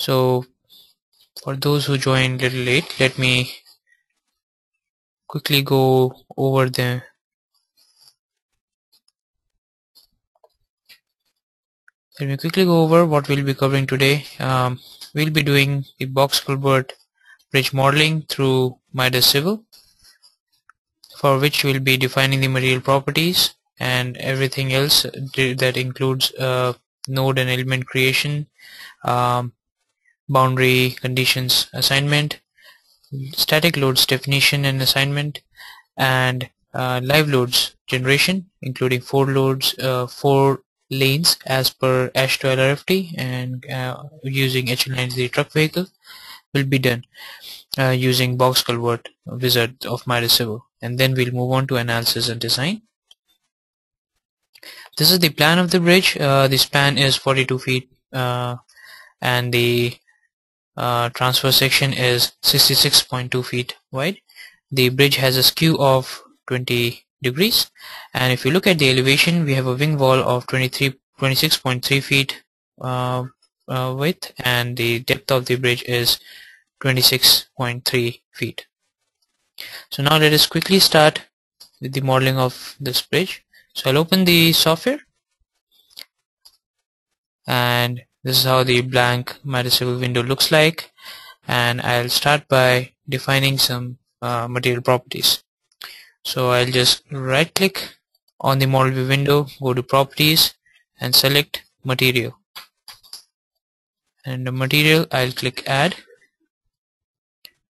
So for those who joined a little late, let me quickly go over what we'll be covering today. We'll be doing the box culvert bridge modeling through Midas Civil, for which we'll be defining the material properties and everything else that includes node and element creation, boundary conditions assignment, static loads definition and assignment, and live loads generation, including 4 lanes as per ASH2 LRFT, and using HL93 truck vehicle will be done using box culvert wizard of Midas Civil. And then we'll move on to analysis and design. This is the plan of the bridge. The span is 42 feet and the transverse section is 66.2 feet wide. The bridge has a skew of 20 degrees, and if you look at the elevation, we have a wing wall of 26.3 feet width, and the depth of the bridge is 26.3 feet. So now let us quickly start with the modeling of this bridge. So I'll open the software, and this is how the blank Midas Civil window looks like, and I'll start by defining some material properties. So I'll just right click on the model view window, go to properties and select material, and the material I'll click add,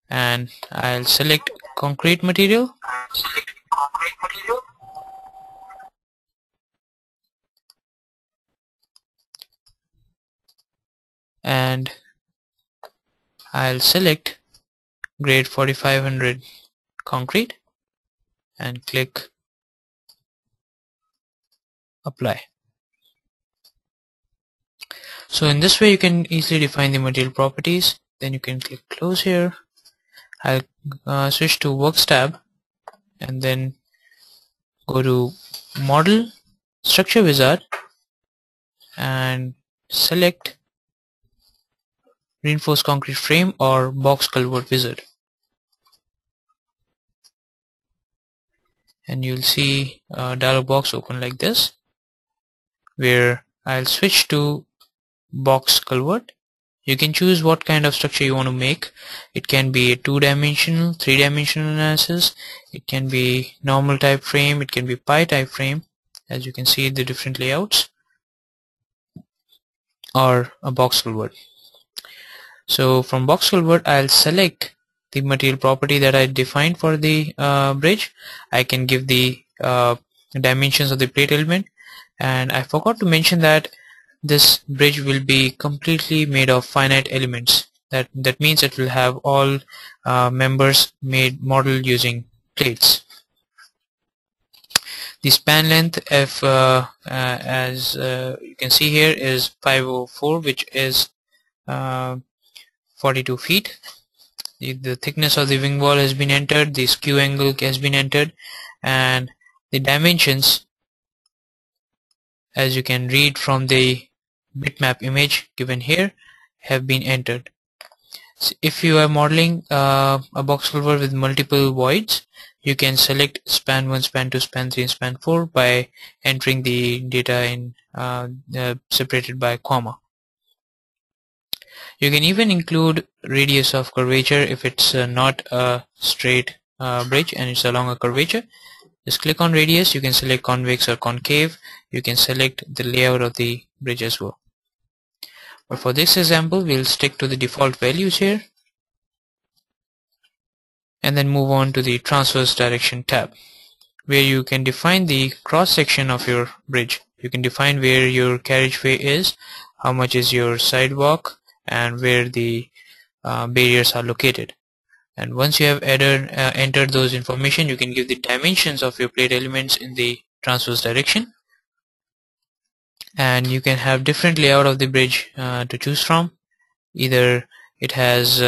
and I'll select concrete material, and I'll select grade 4500 concrete and click apply. So in this way you can easily define the material properties. Then you can click close here. I'll switch to works tab and then go to model structure wizard and select reinforced concrete frame or box culvert wizard, and you'll see a dialog box open like this, where I'll switch to box culvert. You can choose what kind of structure you want to make. It can be a 2-dimensional, 3-dimensional analysis, it can be normal type frame, it can be pie type frame, as you can see the different layouts, or a box culvert. So from box culvert I'll select the material property that I defined for the bridge. I can give the dimensions of the plate element, and I forgot to mention that this bridge will be completely made of finite elements. That means it will have all members modeled using plates. The span length, if as you can see here, is 504, which is 42 feet. The thickness of the wing wall has been entered, the skew angle has been entered, and the dimensions, as you can read from the bitmap image given here, have been entered. So if you are modeling a box culvert with multiple voids, you can select span 1, span 2, span 3 and span 4 by entering the data in separated by comma. You can even include radius of curvature if it's not a straight bridge and it's along a curvature. Just click on radius. You can select convex or concave. You can select the layout of the bridge as well. But for this example, we'll stick to the default values here, and then move on to the transverse direction tab, where you can define the cross section of your bridge. You can define where your carriageway is, how much is your sidewalk, and where the barriers are located. And once you have entered those information, you can give the dimensions of your plate elements in the transverse direction, and you can have different layout of the bridge to choose from. Either it has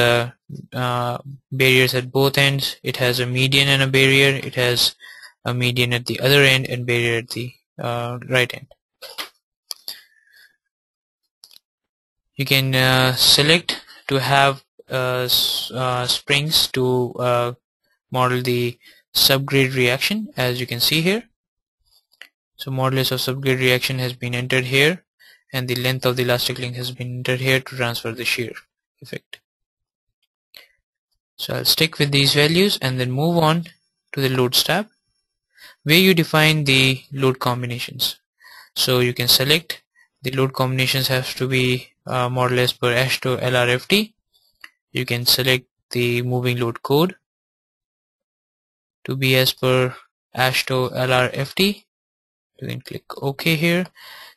barriers at both ends, it has a median and a barrier, it has a median at the other end and barrier at the right end. You can select to have springs to model the subgrade reaction, as you can see here. So modulus of subgrade reaction has been entered here, and the length of the elastic link has been entered here to transfer the shear effect. So I'll stick with these values and then move on to the loads tab, where you define the load combinations. So you can select the load combinations have to be modulus per AASHTO LRFT. You can select the moving load code to be as per AASHTO LRFT. You can click OK here.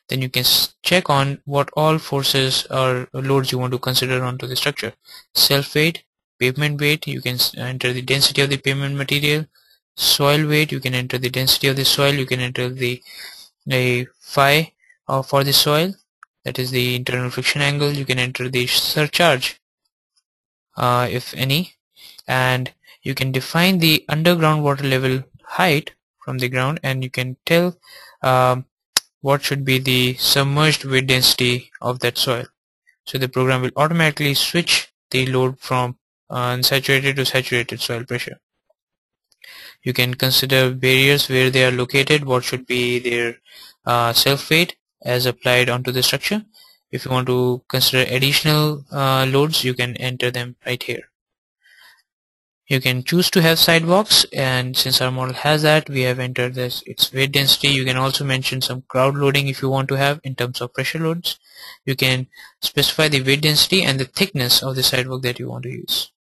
Then you can check on what all forces or loads you want to consider onto the structure. Self weight, pavement weight, you can enter the density of the pavement material. Soil weight, you can enter the density of the soil. You can enter the phi for the soil, that is the internal friction angle. You can enter the surcharge if any, and you can define the underground water level height from the ground, and you can tell what should be the submerged weight density of that soil. So the program will automatically switch the load from unsaturated to saturated soil pressure. You can consider barriers where they are located, what should be their self weight as applied onto the structure. If you want to consider additional loads, you can enter them right here. You can choose to have sidewalks, and since our model has that, we have entered this its weight density. You can also mention some crowd loading if you want to have in terms of pressure loads. You can specify the weight density and the thickness of the sidewalk that you want to use.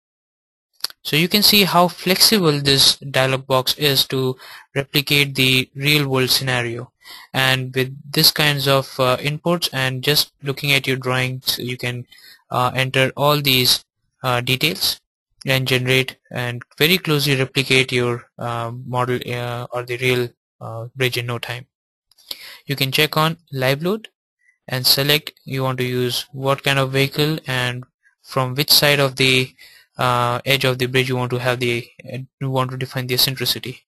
So you can see how flexible this dialog box is to replicate the real world scenario, and with this kinds of inputs and just looking at your drawings, you can enter all these details and generate and very closely replicate your model or the real bridge in no time. You can check on live load and select you want to use what kind of vehicle and from which side of the edge of the bridge you want to have the define the eccentricity.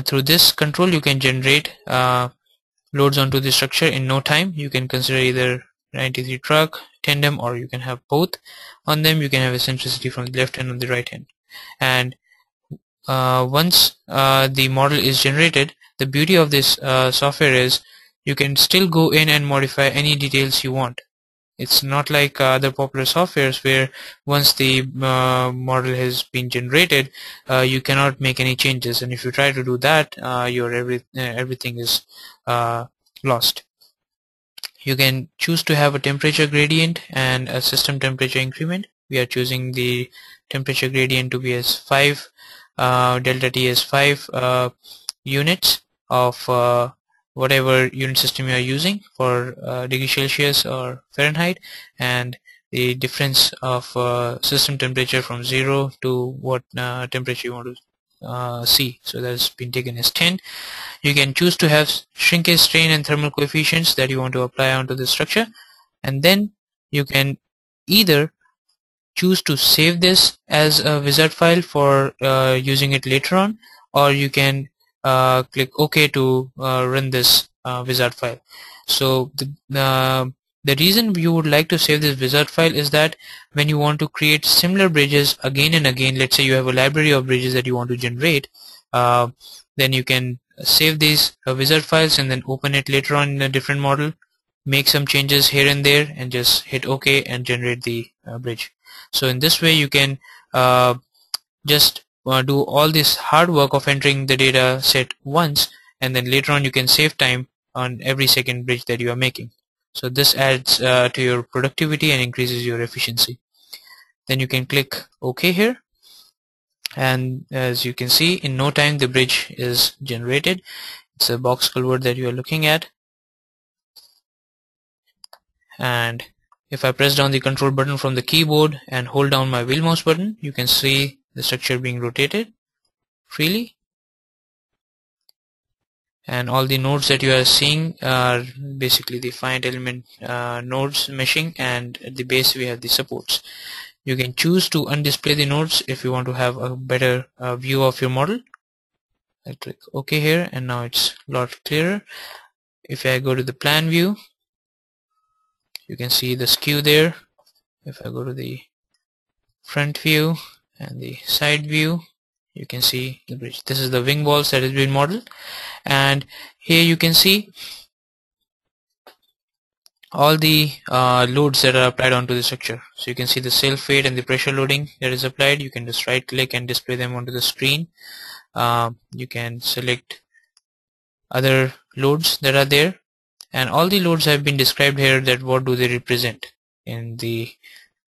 Through this control you can generate loads onto the structure in no time. You can consider either 93 truck, tandem, or you can have both on them. You can have eccentricity from the left hand and the right hand. And once the model is generated, the beauty of this software is you can still go in and modify any details you want. It's not like other popular softwares where once the model has been generated, you cannot make any changes, and if you try to do that, everything is lost. You can choose to have a temperature gradient and a system temperature increment. We are choosing the temperature gradient to be as 5, delta T as 5 units of whatever unit system you are using for degree Celsius or Fahrenheit, and the difference of system temperature from 0 to what temperature you want to see. So that's been taken as 10. You can choose to have shrinkage, strain, and thermal coefficients that you want to apply onto the structure, and then you can either choose to save this as a wizard file for using it later on, or you can click OK to run this wizard file. So the reason you would like to save this wizard file is that when you want to create similar bridges again and again, let's say you have a library of bridges that you want to generate, then you can save these wizard files and then open it later on in a different model, make some changes here and there, and just hit OK and generate the bridge. So in this way you can just do all this hard work of entering the data set once, and then later on you can save time on every second bridge that you are making. So this adds to your productivity and increases your efficiency. Then you can click OK here, and as you can see, in no time the bridge is generated. It's a box culvert that you are looking at, and if I press down the control button from the keyboard and hold down my wheel mouse button, you can see the structure being rotated freely, and all the nodes that you are seeing are basically the finite element nodes meshing, and at the base we have the supports. You can choose to undisplay the nodes if you want to have a better view of your model. I click OK here, and now it's a lot clearer. If I go to the plan view, You can see the skew there. If I go to the front view and the side view, you can see the bridge. This is the wing walls that has been modeled, and here you can see all the loads that are applied onto the structure. So you can see the self weight and the pressure loading that is applied. You can just right click and display them onto the screen. You can select other loads that are there, and all the loads have been described here, that what do they represent in the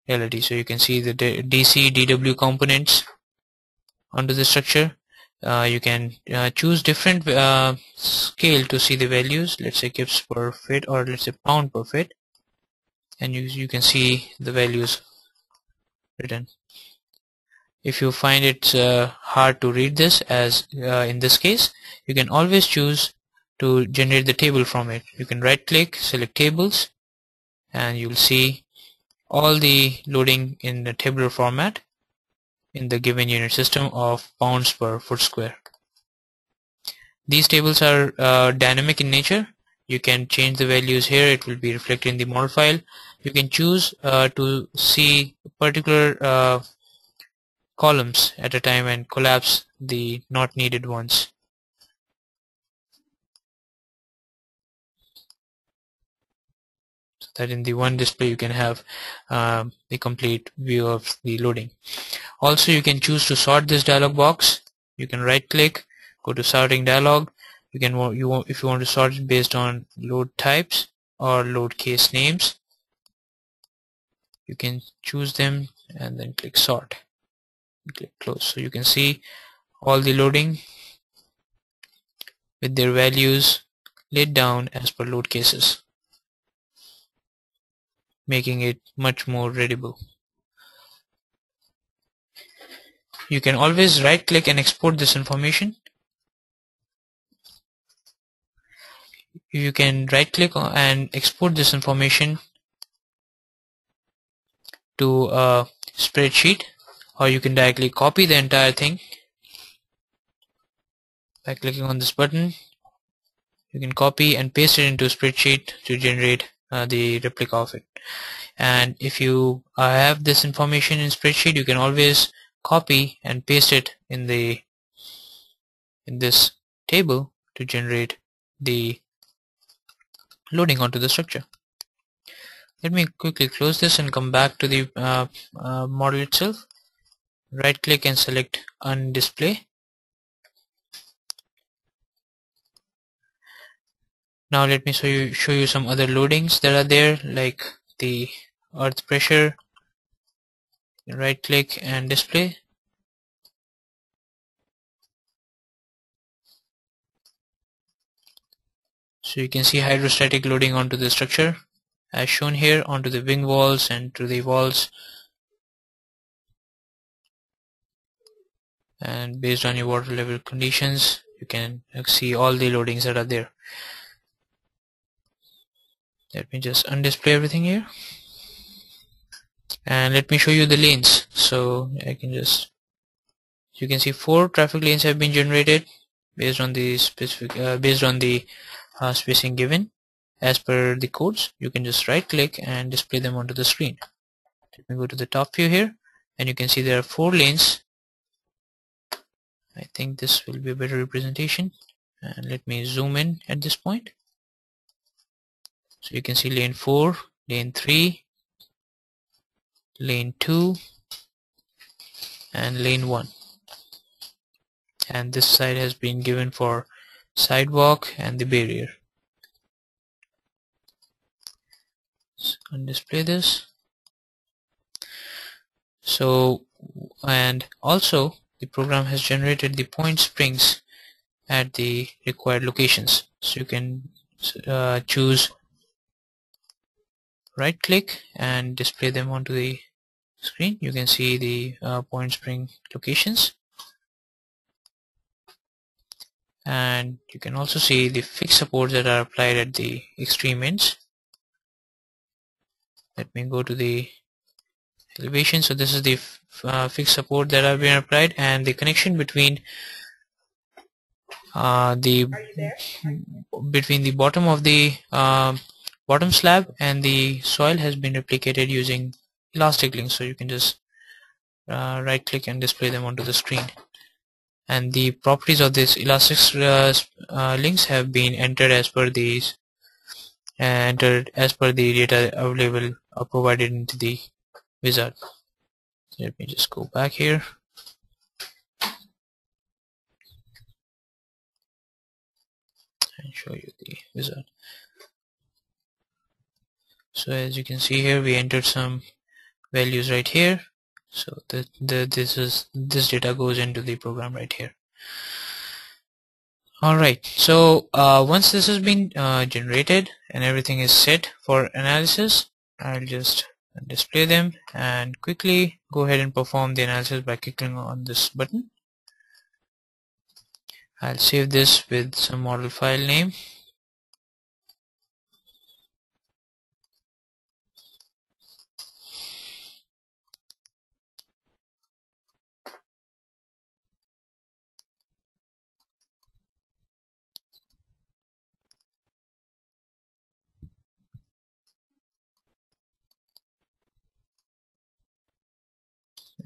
reality. So you can see the DC, DW components onto the structure. You can choose different scale to see the values, let's say kips per foot, or let's say pound per foot, and you can see the values written. If you find it hard to read this, as in this case, you can always choose to generate the table from it. You can right click, select tables, and you'll see all the loading in the tabular format in the given unit system of pounds per foot square. These tables are dynamic in nature. You can change the values here. It will be reflected in the model file. You can choose to see particular columns at a time and collapse the not needed ones. So that in the one display you can have the complete view of the loading. Also, you can choose to sort this dialog box. You can right click, go to sorting dialog. You can if you want to sort it based on load types or load case names, you can choose them and then click sort and click close. So you can see all the loading with their values laid down as per load cases, making it much more readable. You can always right click and export this information. You can right click and export this information to a spreadsheet, or you can directly copy the entire thing by clicking on this button. You can copy and paste it into a spreadsheet to generate the replica of it. And if you have this information in spreadsheet, you can always copy and paste it in this table to generate the loading onto the structure. Let me quickly close this and come back to the model itself. Right click and select undisplay. Now let me show you some other loadings that are there, like the earth pressure. Right click and display. So you can see hydrostatic loading onto the structure as shown here, onto the wing walls and to the walls, and based on your water level conditions you can see all the loadings that are there. Let me just undisplay everything here, and let me show you the lanes. So I can just, you can see 4 traffic lanes have been generated based on the specific spacing given as per the codes. You can just right click and display them onto the screen. Let me go to the top view here, and you can see there are 4 lanes. I think this will be a better representation, and let me zoom in at this point. So you can see lane 4, lane 3, lane 2, and lane 1, and this side has been given for sidewalk and the barrier. So undisplay this. So, and also the program has generated the point springs at the required locations. So you can choose right click and display them onto the screen. You can see the point spring locations, and you can also see the fixed supports that are applied at the extreme ends. Let me go to the elevation. So this is the fixed support that have been applied, and the connection between the bottom of the bottom slab, and the soil has been replicated using elastic links, so you can just right click and display them onto the screen. And the properties of this elastic links have been entered as per the data available or provided into the wizard. So let me just go back here. And show you the wizard. So as you can see here, we entered some values right here. So this data goes into the program right here. Alright, so once this has been generated and everything is set for analysis, I'll just display them and quickly go ahead and perform the analysis by clicking on this button. I'll save this with some model file name.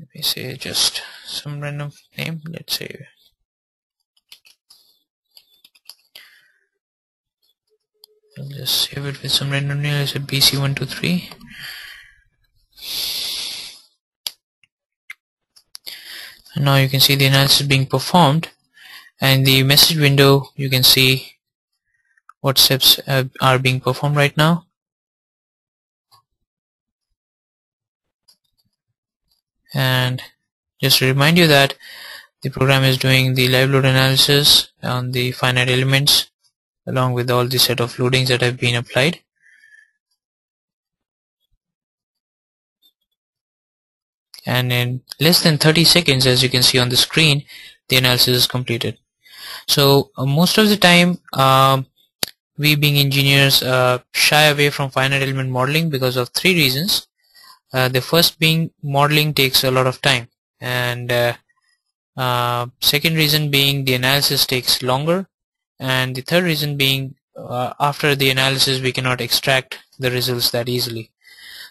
Let me say just some random name. Let's say I'll just save it with some random name. Let's say BC123. And now you can see the analysis being performed, and the message window you can see what steps are being performed right now. And just to remind you that the program is doing the live load analysis on the finite elements along with all the set of loadings that have been applied. And in less than 30 seconds, as you can see on the screen, the analysis is completed. So most of the time we being engineers shy away from finite element modeling because of three reasons. The first being modeling takes a lot of time, and second reason being the analysis takes longer, and the third reason being after the analysis we cannot extract the results that easily.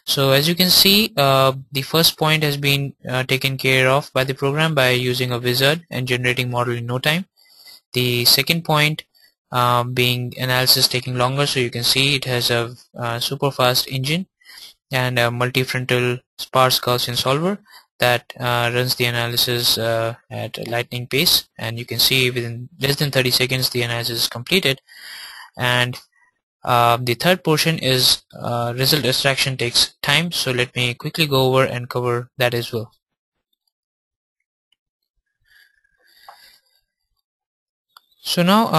So as you can see, the first point has been taken care of by the program by using a wizard and generating model in no time. The second point being analysis taking longer, so you can see it has a super fast engine and a multi-frontal sparse Gaussian solver that runs the analysis at a lightning pace, and you can see within less than 30 seconds the analysis is completed. And the third portion is result extraction takes time, so let me quickly go over and cover that as well. So now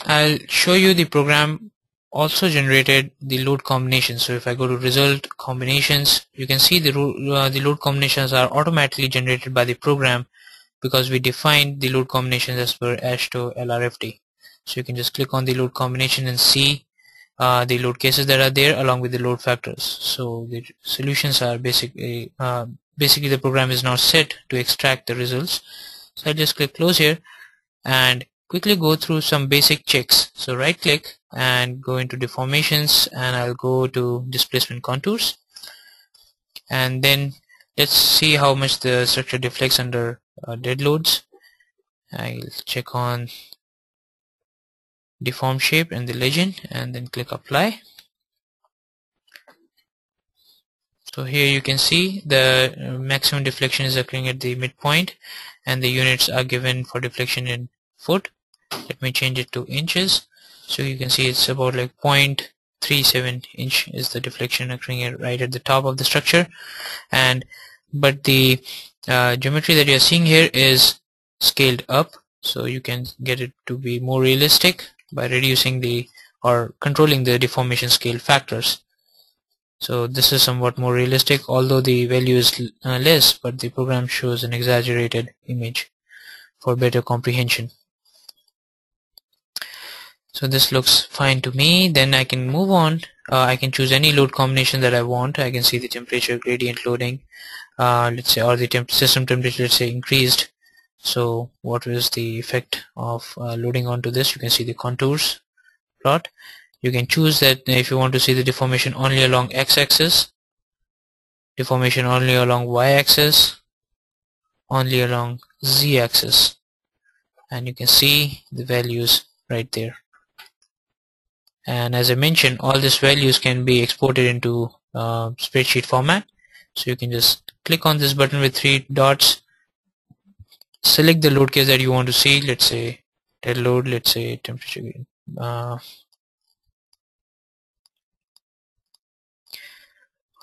I'll show you the program also generated the load combinations. So if I go to result combinations, you can see the load combinations are automatically generated by the program because we defined the load combinations as per AASHTO LRFT. So you can just click on the load combination and see the load cases that are there along with the load factors. So the solutions are basically the program is now set to extract the results. So I just click close here and quickly go through some basic checks. So right click and go into deformations, and I'll go to displacement contours, and then let's see how much the structure deflects under dead loads. I'll check on deform shape and the legend and then click apply. So here you can see the maximum deflection is occurring at the midpoint, and the units are given for deflection in foot. Let me change it to inches, so you can see it's about like 0.37 inch is the deflection occurring right at the top of the structure. But the geometry that you're seeing here is scaled up, so you can get it to be more realistic by reducing or controlling the deformation scale factors. So this is somewhat more realistic, although the value is less, but the program shows an exaggerated image for better comprehension. So this looks fine to me. Then I can move on. I can choose any load combination that I want. I can see the temperature gradient loading, let's say, or the system temperature, let's say, increased. So what is the effect of loading onto this? You can see the contours plot. You can choose that if you want to see the deformation only along x-axis, deformation only along y-axis, only along z-axis, and you can see the values right there. And as I mentioned, all these values can be exported into spreadsheet format. So you can just click on this button with 3 dots, select the load case that you want to see. Let's say dead load, let's say temperature gain.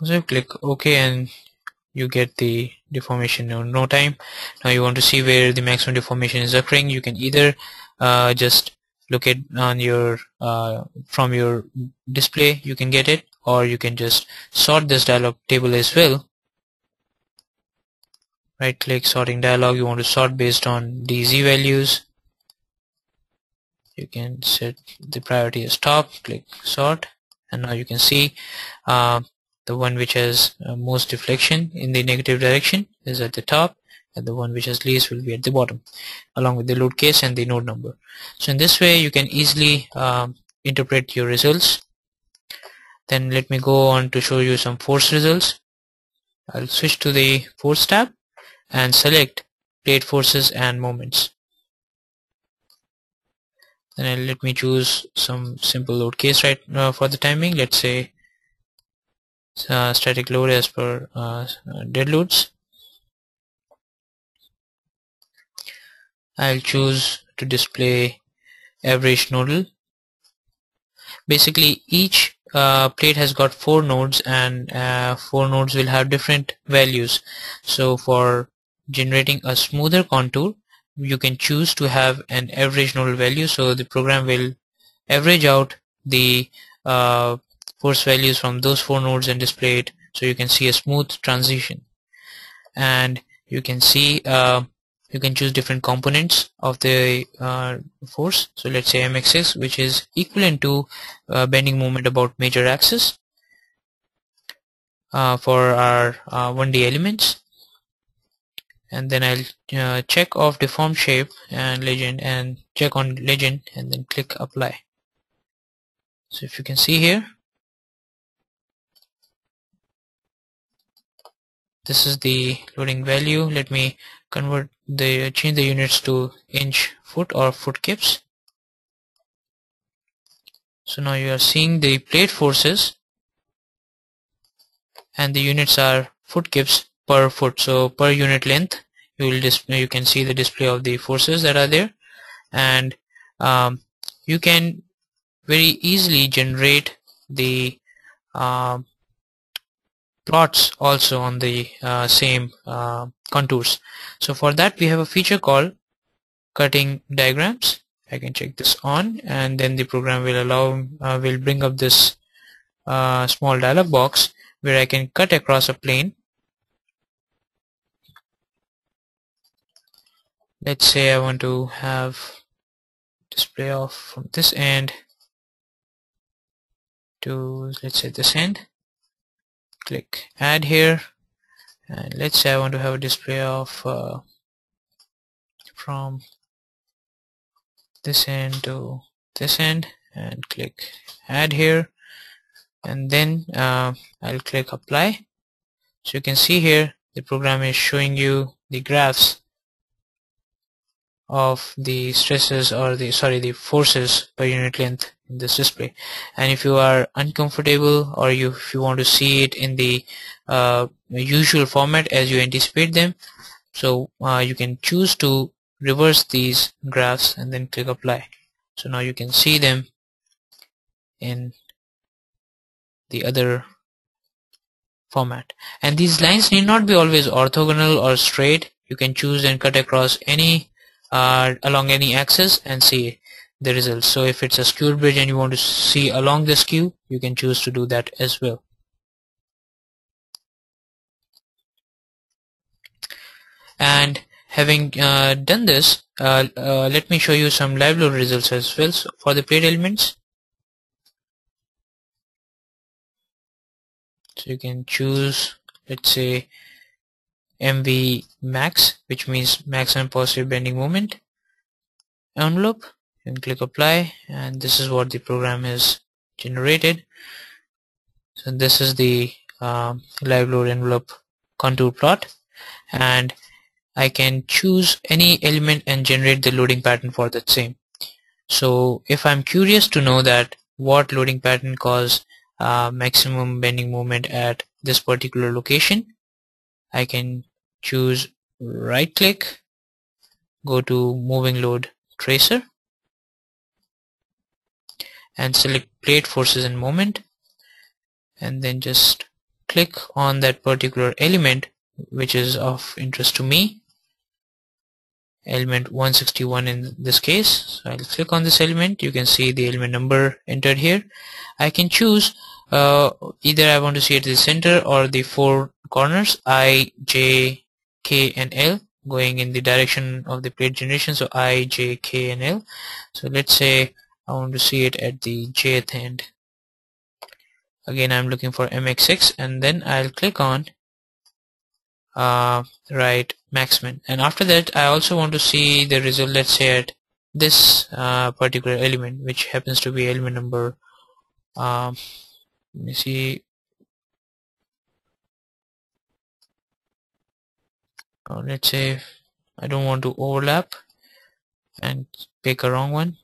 So click OK and you get the deformation in no time. Now you want to see where the maximum deformation is occurring. You can either just look at on your from your display, you can get it, or you can just sort this dialog table as well. Right click, sorting dialog. You want to sort based on DZ values. You can set the priority as top, click sort, and now you can see the one which has most deflection in the negative direction is at the top, and the one which has least will be at the bottom, along with the load case and the node number. So in this way you can easily interpret your results. Then let me go on to show you some force results. I'll switch to the force tab and select plate forces and moments. Then let me choose some simple load case right for the timing. Let's say static load as per dead loads. I'll choose to display average nodal. Basically each plate has got 4 nodes, and 4 nodes will have different values. So for generating a smoother contour, you can choose to have an average nodal value, so the program will average out the force values from those 4 nodes and display it, so you can see a smooth transition. And you can see you can choose different components of the force. So let's say mxx, which is equivalent to bending moment about major axis for our 1D elements. And then I'll check off deform shape and legend, and check on legend, and then click apply. So if you can see here, this is the loading value. Let me change the units to inch foot or foot kips. So now you are seeing the plate forces, and the units are foot kips per foot. So per unit length you can see the display of the forces that are there. And you can very easily generate the plots also on the same contours. So for that we have a feature called cutting diagrams. I can check this on, and then the program will allow will bring up this small dialog box where I can cut across a plane. Let's say I want to have display of from this end to, let's say, this end. Click add here, and let's say I want to have a display of from this end to this end, and click add here, and then I'll click apply. So you can see here the program is showing you the graphs of the stresses, or the forces per unit length in this display. And if you are uncomfortable, or if you want to see it in the usual format as you anticipate them, so you can choose to reverse these graphs and then click apply. So now you can see them in the other format. And these lines need not be always orthogonal or straight. You can choose and cut across any along any axis and see the results. So if it's a skewed bridge and you want to see along the skew, you can choose to do that as well. And having done this, let me show you some live load results as well. So for the plate elements, so you can choose, let's say, MV max, which means maximum positive bending moment envelope, and click apply, and this is what the program is generated. So this is the live load envelope contour plot, and I can choose any element and generate the loading pattern for that same. So if I'm curious to know that what loading pattern cause maximum bending moment at this particular location, I can choose right click, go to moving load tracer, and select plate forces and moment, and then just click on that particular element which is of interest to me, element 161 in this case. So I'll click on this element. You can see the element number entered here. I can choose either I want to see it at the center or the four corners I, J, K and L, going in the direction of the plate generation. So I, J, K and L. So let's say I want to see it at the Jth end. Again, I'm looking for MX6, and then I'll click on right maximum, and after that I also want to see the result, let's say at this particular element, which happens to be element number let me see, let's say I don't want to overlap and pick a wrong one.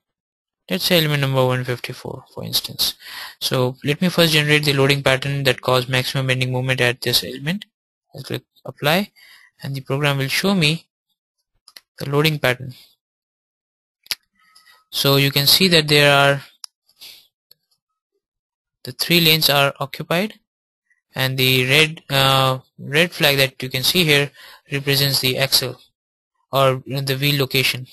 Let's say element number 154 for instance. So let me first generate the loading pattern that cause maximum bending moment at this element. I'll click apply, and the program will show me the loading pattern. So you can see that there are the three lanes are occupied, and the red flag that you can see here represents the axle or the wheel location.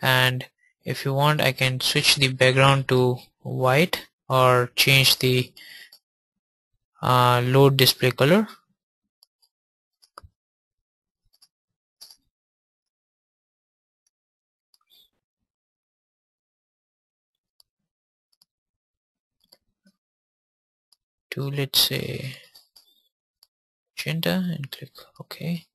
And if you want, I can switch the background to white or change the load display color. To let's say magenta, and click OK.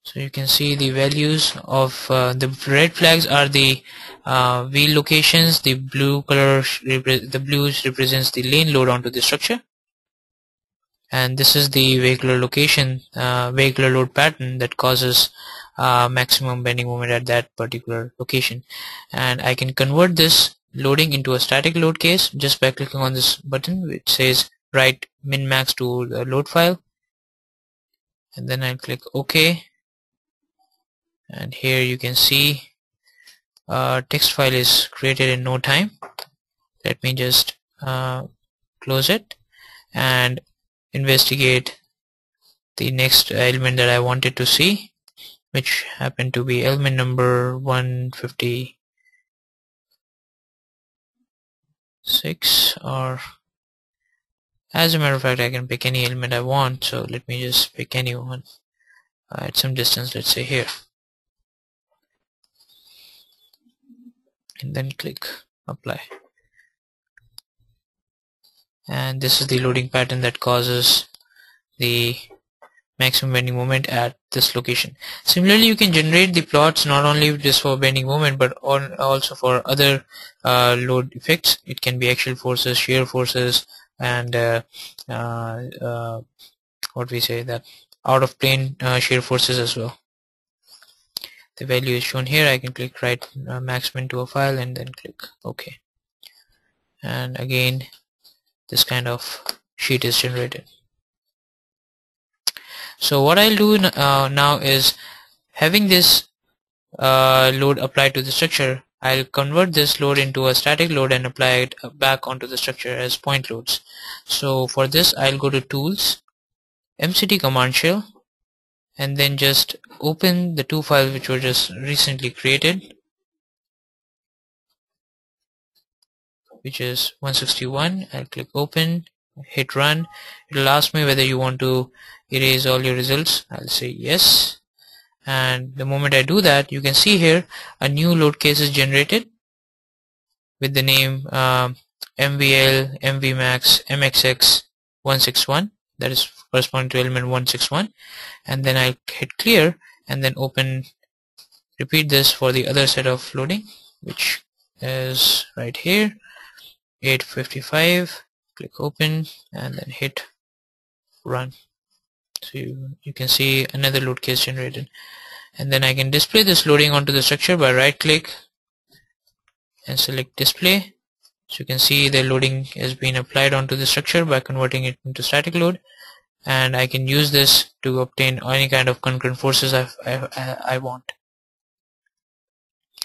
So you can see the values of the red flags are the wheel locations, the blue color, the blues represents the lane load onto the structure, and this is the vehicular location, vehicular load pattern that causes maximum bending moment at that particular location. And I can convert this loading into a static load case just by clicking on this button which says write min max to the load file, and then I click OK, and here you can see text file is created in no time. Let me just close it and investigate the next element that I wanted to see, which happened to be element number 156, or as a matter of fact I can pick any element I want. So let me just pick any one at some distance, let's say here, and then click apply. And this is the loading pattern that causes the maximum bending moment at this location. Similarly, you can generate the plots not only just for bending moment but also for other load effects. It can be axial forces, shear forces, and what we say that out of plane shear forces as well. The value is shown here. I can click write maximum to a file and then click OK, and again this kind of sheet is generated. So what I'll do now is, having this load applied to the structure, I'll convert this load into a static load and apply it back onto the structure as point loads. So for this I'll go to tools, MCT command shell, and then just open the two files which were just recently created, which is 161. I'll click open, hit run. It'll ask me whether you want to erase all your results. I'll say yes, and the moment I do that, you can see here a new load case is generated with the name MVL, MVmax, MXX 161, that is corresponding to element 161, and then I hit clear and then open, repeat this for the other set of loading, which is right here. 855. Click open and then hit run. So you can see another load case generated, and then I can display this loading onto the structure by right click and select display. So you can see the loading has been applied onto the structure by converting it into static load, and I can use this to obtain any kind of concurrent forces I want.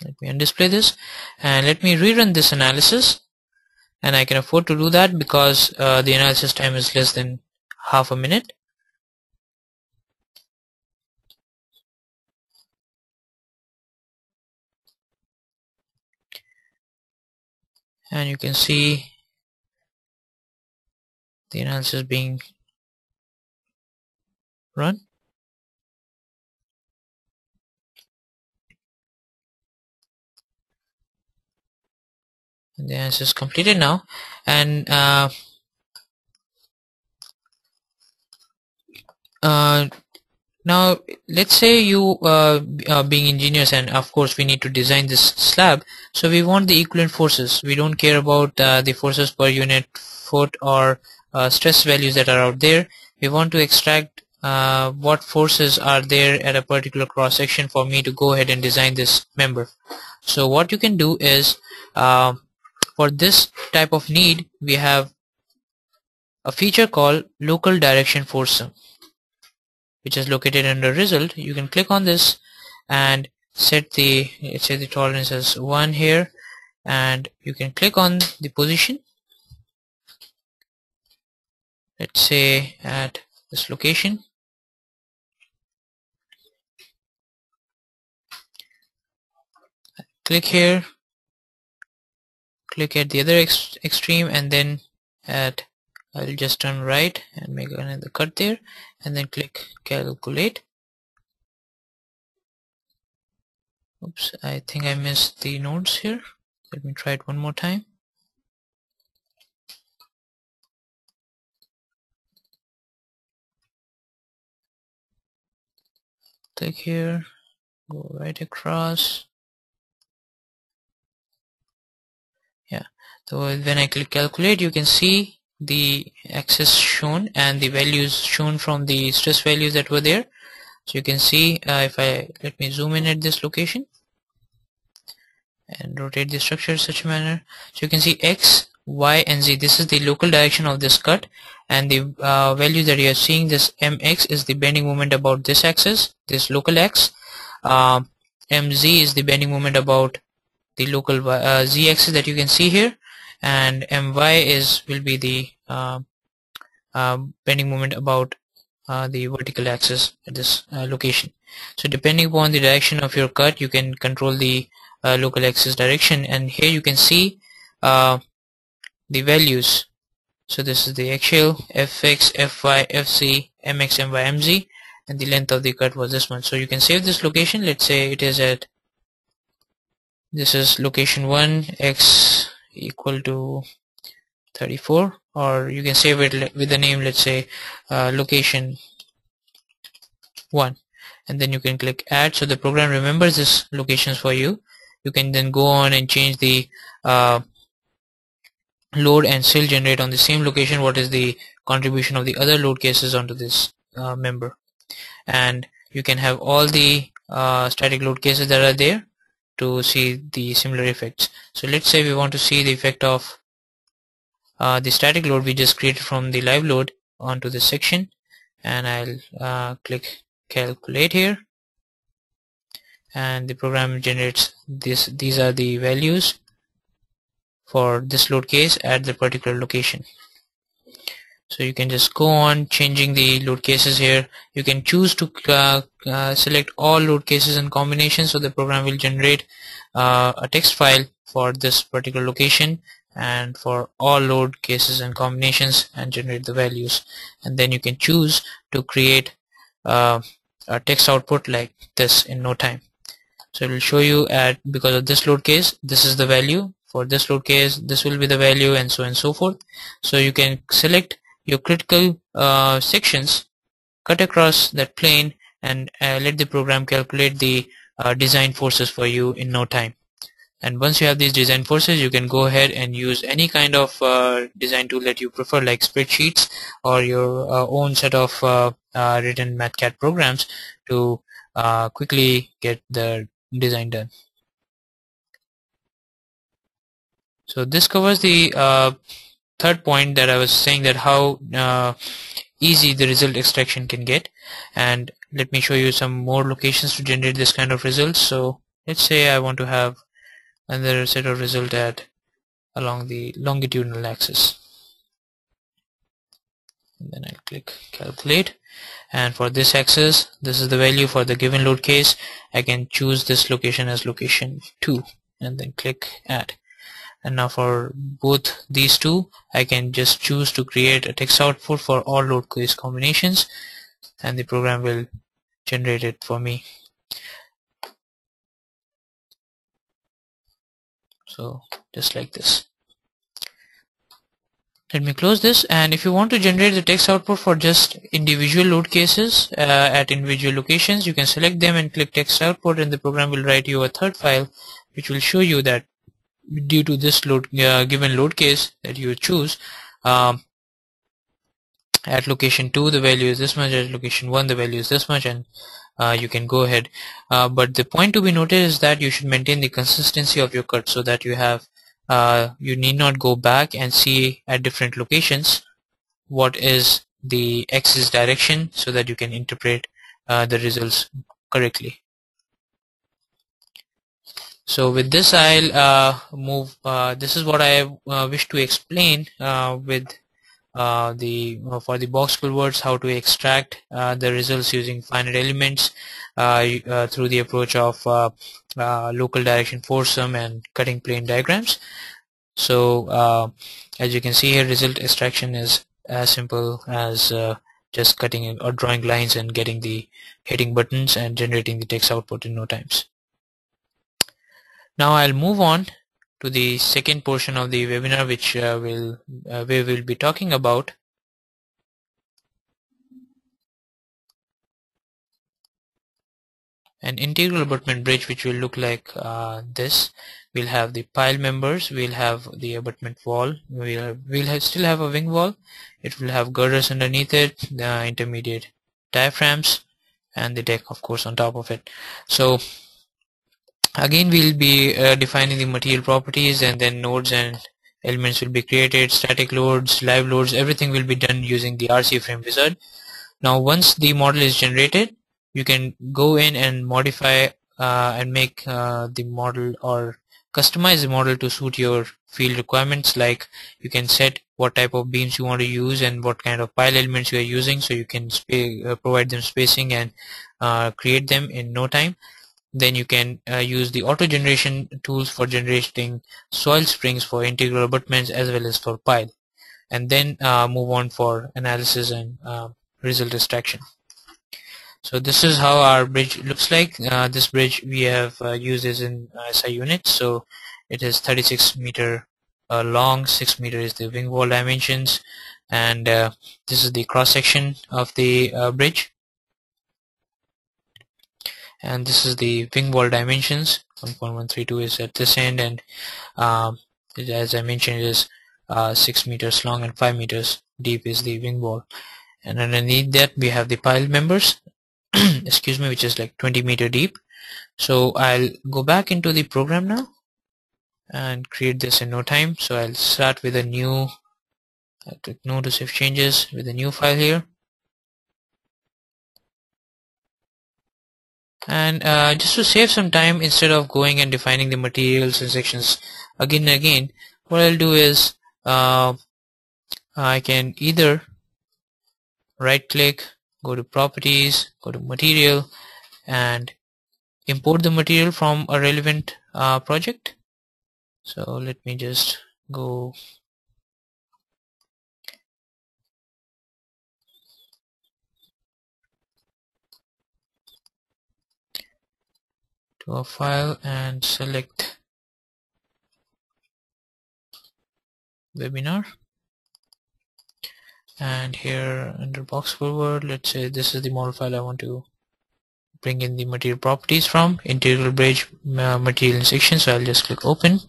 Let me undisplay this and let me rerun this analysis, and I can afford to do that because the analysis time is less than half a minute. And you can see the analysis being run. And the analysis is completed now. And now let's say you being engineers, and of course we need to design this slab, so we want the equivalent forces. We don't care about the forces per unit foot or stress values that are out there. We want to extract what forces are there at a particular cross section for me to go ahead and design this member. So what you can do is for this type of need, we have a feature called local direction force sum, which is located under result. You can click on this and set the, let's say the tolerance as 1 here, and you can click on the position, let's say at this location. Click here, click at the other extreme, and then at, I'll just turn right and make another cut there, and then click calculate. Oops, I think I missed the nodes here. Let me try it one more time. Click here, go right across. Yeah, so when I click calculate, you can see the axis shown and the values shown from the stress values that were there. So you can see if I let me zoom in at this location and rotate the structure in such a manner, so you can see X, Y and Z. This is the local direction of this cut, and the value that you are seeing, this mx, is the bending moment about this axis, this local x. Mz is the bending moment about the local z axis that you can see here, and my will be the bending moment about the vertical axis at this location. So depending upon the direction of your cut, you can control the local axis direction, and here you can see the values. So this is the axial, fx, fy, fc, mx, my, mz, and the length of the cut was this one. So you can save this location. Let's say it is at, this is location 1, x equal to 34, or you can save it with the name, let's say location 1, and then you can click add. So the program remembers this locations for you. You can then go on and change the load and still generate on the same location what is the contribution of the other load cases onto this member, and you can have all the static load cases that are there to see the similar effects. So let's say we want to see the effect of the static load we just created from the live load onto this section, and I'll click calculate here, and the program generates this. These are the values for this load case at the particular location. So you can just go on changing the load cases here. You can choose to select all load cases in combination, so the program will generate a text file for this particular location and for all load cases and combinations and generate the values, and then you can choose to create a text output like this in no time. So it will show you at, because of this load case, this is the value. For this load case, this will be the value, and so on and so forth. So you can select your critical sections, cut across that plane, and let the program calculate the design forces for you in no time. And once you have these design forces, you can go ahead and use any kind of design tool that you prefer, like spreadsheets or your own set of written MathCAD programs to quickly get the design done. So this covers the third point that I was saying, that how easy the result extraction can get. And let me show you some more locations to generate this kind of results. So let's say I want to have another set of result at along the longitudinal axis, and then I'll click calculate, and for this axis this is the value for the given load case. I can choose this location as location 2 and then click add. And now for both these two, I can just choose to create a text output for all load case combinations, and the program will generate it for me. So just like this. Let me close this, and if you want to generate the text output for just individual load cases at individual locations, you can select them and click text output, and the program will write you a third file which will show you that due to this load given load case that you choose, at location 2 the value is this much, at location 1 the value is this much, and you can go ahead. But the point to be noted is that you should maintain the consistency of your cut, so that you have you need not go back and see at different locations what is the axis direction, so that you can interpret the results correctly. So with this I'll move, this is what I wish to explain with for the box words, how to extract the results using finite elements through the approach of local direction force sum and cutting plane diagrams. So as you can see here, result extraction is as simple as just cutting or drawing lines and getting the hitting buttons and generating the text output in no times. Now I'll move on to the second portion of the webinar, which we will be talking about an integral abutment bridge, which will look like this. We'll have the pile members, we'll have the abutment wall, still have a wing wall, it will have girders underneath it, the intermediate diaphragms, and the deck of course on top of it. So again we'll be defining the material properties, and then nodes and elements will be created, static loads, live loads, everything will be done using the RC frame wizard. Now once the model is generated, you can go in and modify and make the model or customize the model to suit your field requirements. Like you can set what type of beams you want to use and what kind of pile elements you are using, so you can provide them spacing and create them in no time. Then you can use the auto generation tools for generating soil springs for integral abutments as well as for pile, and then move on for analysis and result extraction. So this is how our bridge looks like. This bridge we have used is in SI units, so it is 36 meter long, 6 meter is the wing wall dimensions, and this is the cross section of the bridge, and this is the wing wall dimensions. 1.132 is at this end, and as I mentioned, it is 6 meters long and 5 meters deep is the wing wall, and underneath that we have the pile members excuse me, which is like 20 meter deep. So I'll go back into the program now and create this in no time. So I'll start with a new, I'll click no to save changes with a new file here, and just to save some time, instead of going and defining the materials and sections again and again, what I'll do is I can either right click, go to properties, go to material, and import the material from a relevant project. So let me just go to a file and select webinar, and here under box forward, let's say this is the model file I want to bring in the material properties from integral bridge material in section. So I'll just click open,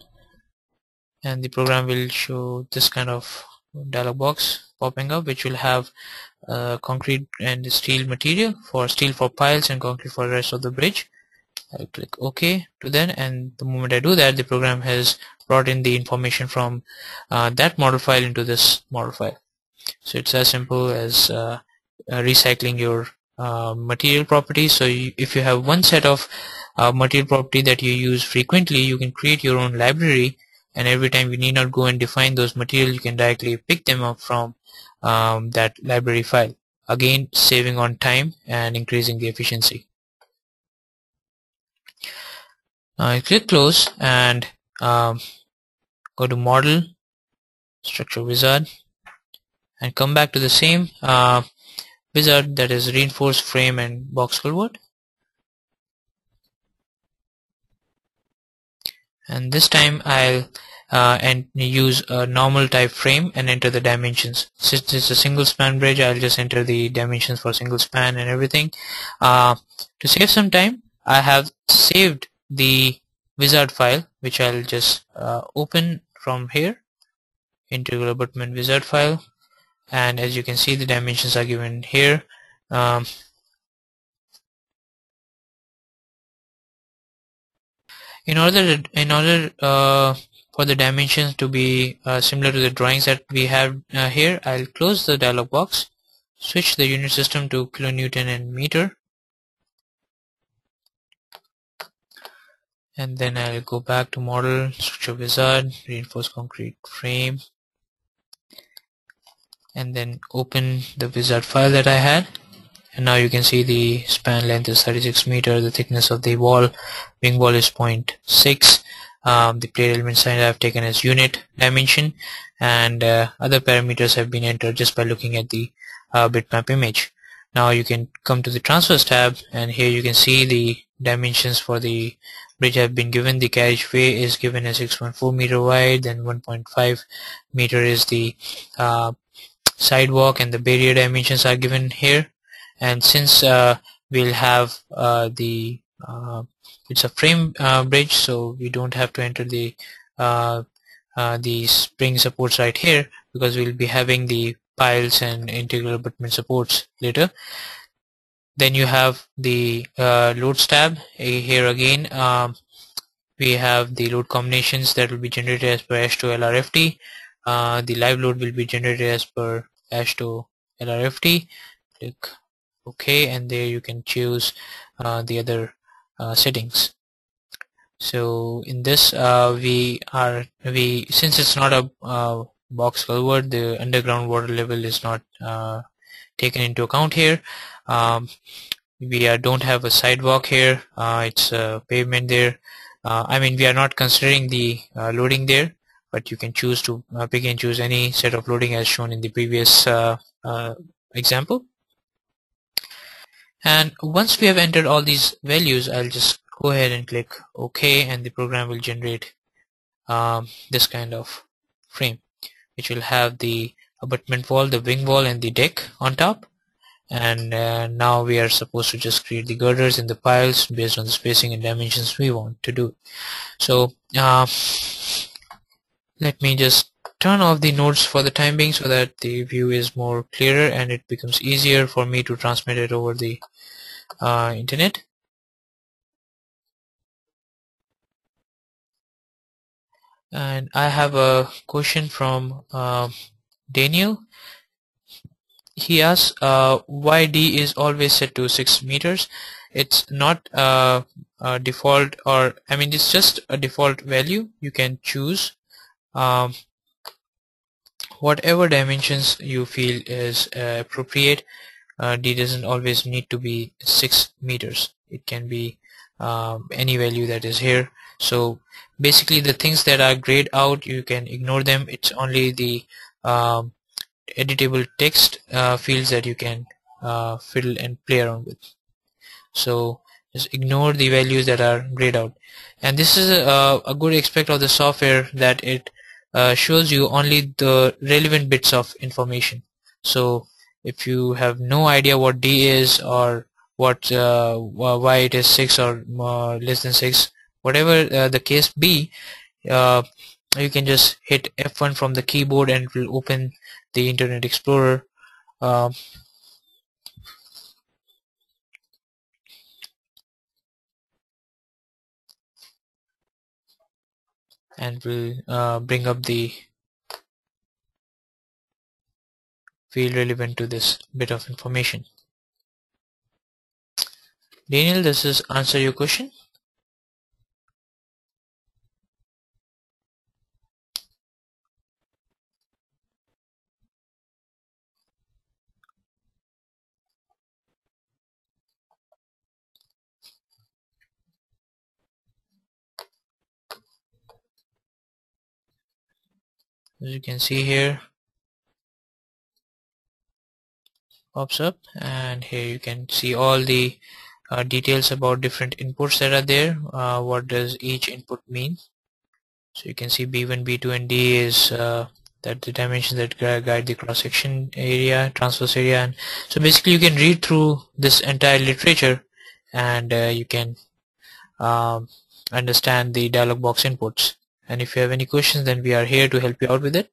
and the program will show this kind of dialog box popping up, which will have concrete and steel material for steel for piles and concrete for the rest of the bridge. I'll click OK to then, and the moment I do that, the program has brought in the information from that model file into this model file. So it's as simple as recycling your material properties. So if you have one set of material property that you use frequently, you can create your own library, and every time you need not go and define those materials, you can directly pick them up from that library file, again saving on time and increasing the efficiency. I click close and go to model, structure wizard, and come back to the same wizard, that is reinforced frame and box culvert. And this time I'll use a normal type frame and enter the dimensions. Since it's a single span bridge, I'll just enter the dimensions for single span and everything. To save some time, I have saved the wizard file, which I'll just open from here, integral abutment wizard file, and as you can see, the dimensions are given here. In order for the dimensions to be similar to the drawings that we have here, I'll close the dialog box, switch the unit system to kilonewton and meter, and then I'll go back to model, structure wizard, reinforced concrete frame, and then open the wizard file that I had. And now you can see the span length is 36 meters, the thickness of the wall, wing wall is 0.6, the plate element size I have taken as unit dimension, and other parameters have been entered just by looking at the bitmap image. Now you can come to the transfers tab, and here you can see the dimensions for the bridge have been given. The carriageway is given as 6.4 meter wide, then 1.5 meter is the sidewalk, and the barrier dimensions are given here. And since we'll have it's a frame bridge, so we don't have to enter the spring supports right here, because we'll be having the piles and integral abutment supports later. Then you have the loads tab. Here again we have the load combinations that will be generated as per H2 LRFT. The live load will be generated as per H2 LRFT. Click OK, and there you can choose the other settings. So in this since it's not a box culvert, the underground water level is not taken into account here. We don't have a sidewalk here, it's a pavement there. I mean, we are not considering the loading there, but you can choose to pick and choose any set of loading as shown in the previous example. And once we have entered all these values, I'll just go ahead and click OK, and the program will generate this kind of frame, which will have the abutment wall, the wing wall, and the deck on top. And now we are supposed to just create the girders and the piles based on the spacing and dimensions we want to do. So let me just turn off the nodes for the time being, so that the view is more clearer and it becomes easier for me to transmit it over the internet. And I have a question from Daniel. He asks why D is always set to 6 meters. It's not a default, or I mean, it's just a default value. You can choose whatever dimensions you feel is appropriate. D doesn't always need to be 6 meters. It can be any value that is here. So basically the things that are grayed out, you can ignore them. It's only the editable text fields that you can fiddle and play around with. So just ignore the values that are grayed out. And this is a good aspect of the software, that it shows you only the relevant bits of information. So if you have no idea what D is, or why it is 6 or less than 6, whatever the case be. uh, you can just hit F1 from the keyboard and it will open the Internet Explorer. uh, and will bring up the field relevant to this bit of information. Daniel, does this answer your question? As you can see here, pops up, and here you can see all the details about different inputs that are there. What does each input mean? So you can see B1, B2 and D is that the dimensions that guide the cross-section area, transverse area. And so basically you can read through this entire literature, and you can um, understand the dialog box inputs. And if you have any questions, then we are here to help you out with it.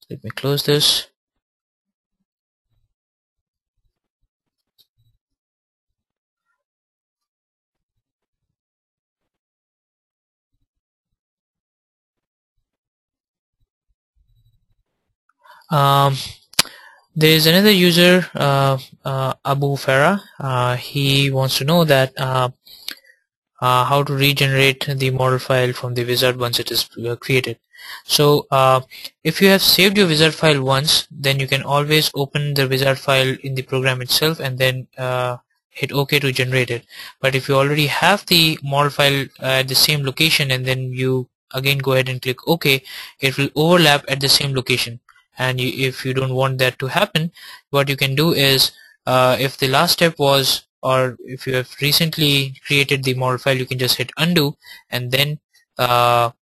Let me close this. Um, there is another user, Abu Farah. He wants to know that how to regenerate the model file from the wizard once it is created. So if you have saved your wizard file once, then you can always open the wizard file in the program itself and then hit OK to generate it. But if you already have the model file at the same location and then you again go ahead and click OK, it will overlap at the same location. And if you don't want that to happen, what you can do is if the last step was, or if you have recently created the model file, you can just hit undo and then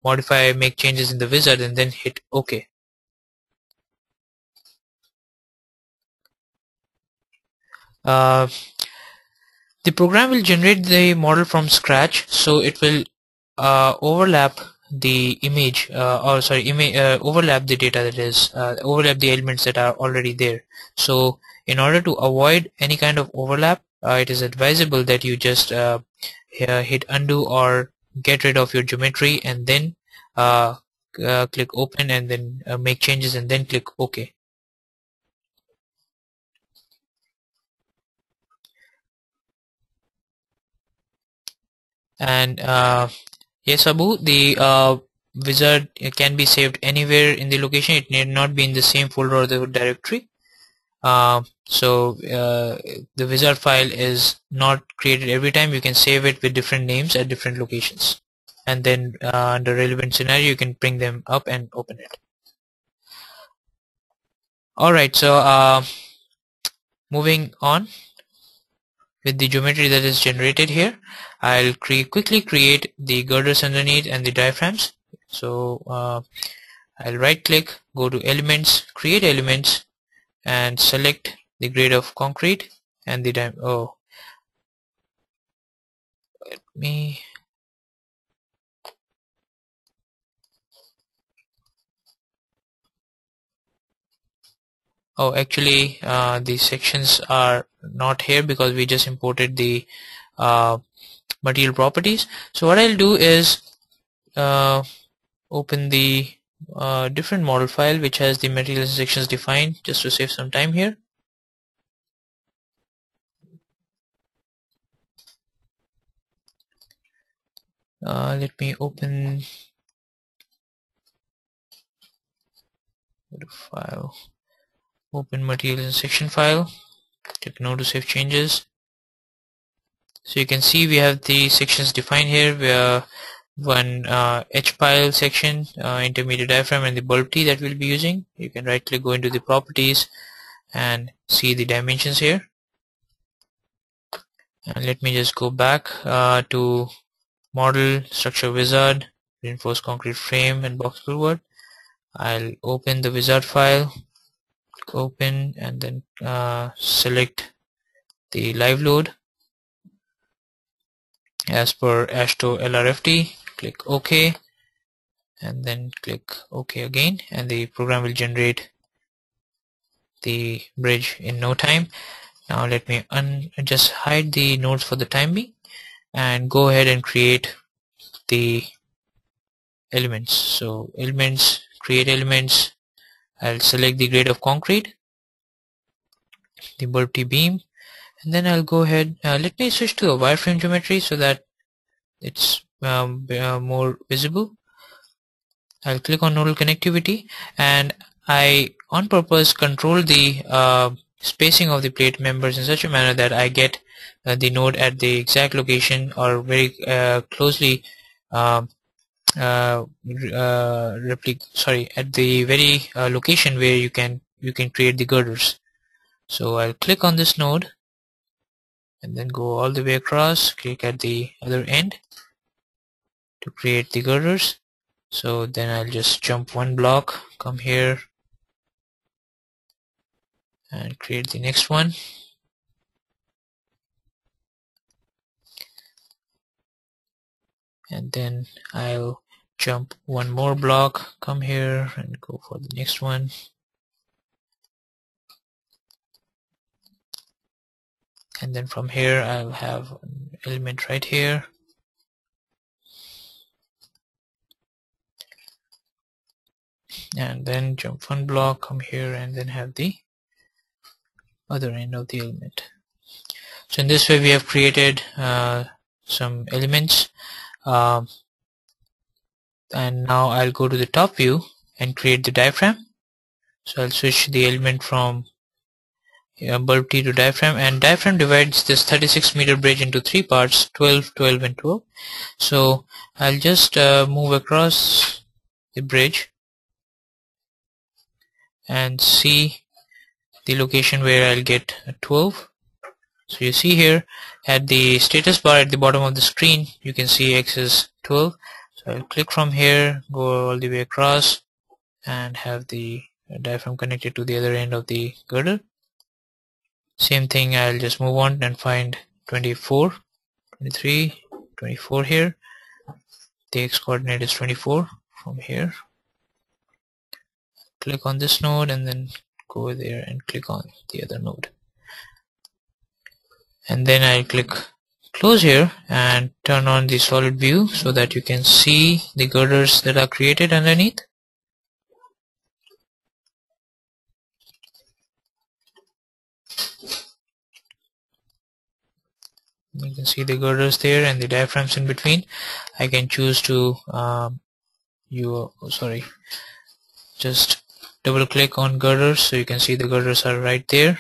modify, make changes in the wizard and then hit OK. The program will generate the model from scratch, so it will overlap the image overlap the data, that is overlap the elements that are already there. So in order to avoid any kind of overlap, it is advisable that you just hit undo or get rid of your geometry and then click open and then make changes and then click OK. And yes, Abu, the wizard can be saved anywhere in the location. It need not be in the same folder or the directory. The wizard file is not created every time. You can save it with different names at different locations, and then under relevant scenario you can bring them up and open it. Alright, so moving on with the geometry that is generated here, I'll quickly create the girders underneath and the diaphragms. So I'll right click, go to elements, create elements, and select the grade of concrete and the actually these sections are not here because we just imported the material properties. So what I'll do is open the different model file which has the material sections defined, just to save some time here. Let me open the file, open materials section file, click no to save changes. So you can see we have the sections defined here, where one H pile section, intermediate diaphragm, and the bulb T that we'll be using. You can right click, go into the properties and see the dimensions here. And let me just go back to model, structure wizard, reinforced concrete frame, and box wood. I'll open the wizard file, click open, and then select the live load as per ASHTO LRFT. Click OK, and then click OK again, and the program will generate the bridge in no time. Now let me just hide the nodes for the time being and go ahead and create the elements. So elements, create elements. I'll select the grade of concrete, the bulb T beam, and then I'll go ahead, let me switch to a wireframe geometry so that it's more visible. I'll click on nodal connectivity, and I on purpose control the spacing of the plate members in such a manner that I get the node at the exact location or very closely at the very location where you can create the girders. So I'll click on this node and then go all the way across, click at the other end to create the girders. So then I'll just jump one block, come here and create the next one. And then I'll jump one more block, come here and go for the next one. And then from here I'll have an element right here. And then jump one block, come here, and then have the other end of the element. So in this way we have created some elements, and now I'll go to the top view and create the diaphragm. So I'll switch the element from bulb T to diaphragm, and diaphragm divides this 36-meter bridge into 3 parts, 12, 12 and 12. So I'll just move across the bridge and see the location where I'll get 12. So you see here at the status bar at the bottom of the screen you can see X is 12. So I'll click from here, go all the way across and have the diaphragm connected to the other end of the girder. Same thing, I'll just move on and find 24, 23, 24 here. The X coordinate is 24 from here. Click on this node and then go there and click on the other node. And then I'll click close here and turn on the solid view so that you can see the girders that are created underneath. You can see the girders there and the diaphragms in between. I can choose to just double click on girders so you can see the girders are right there.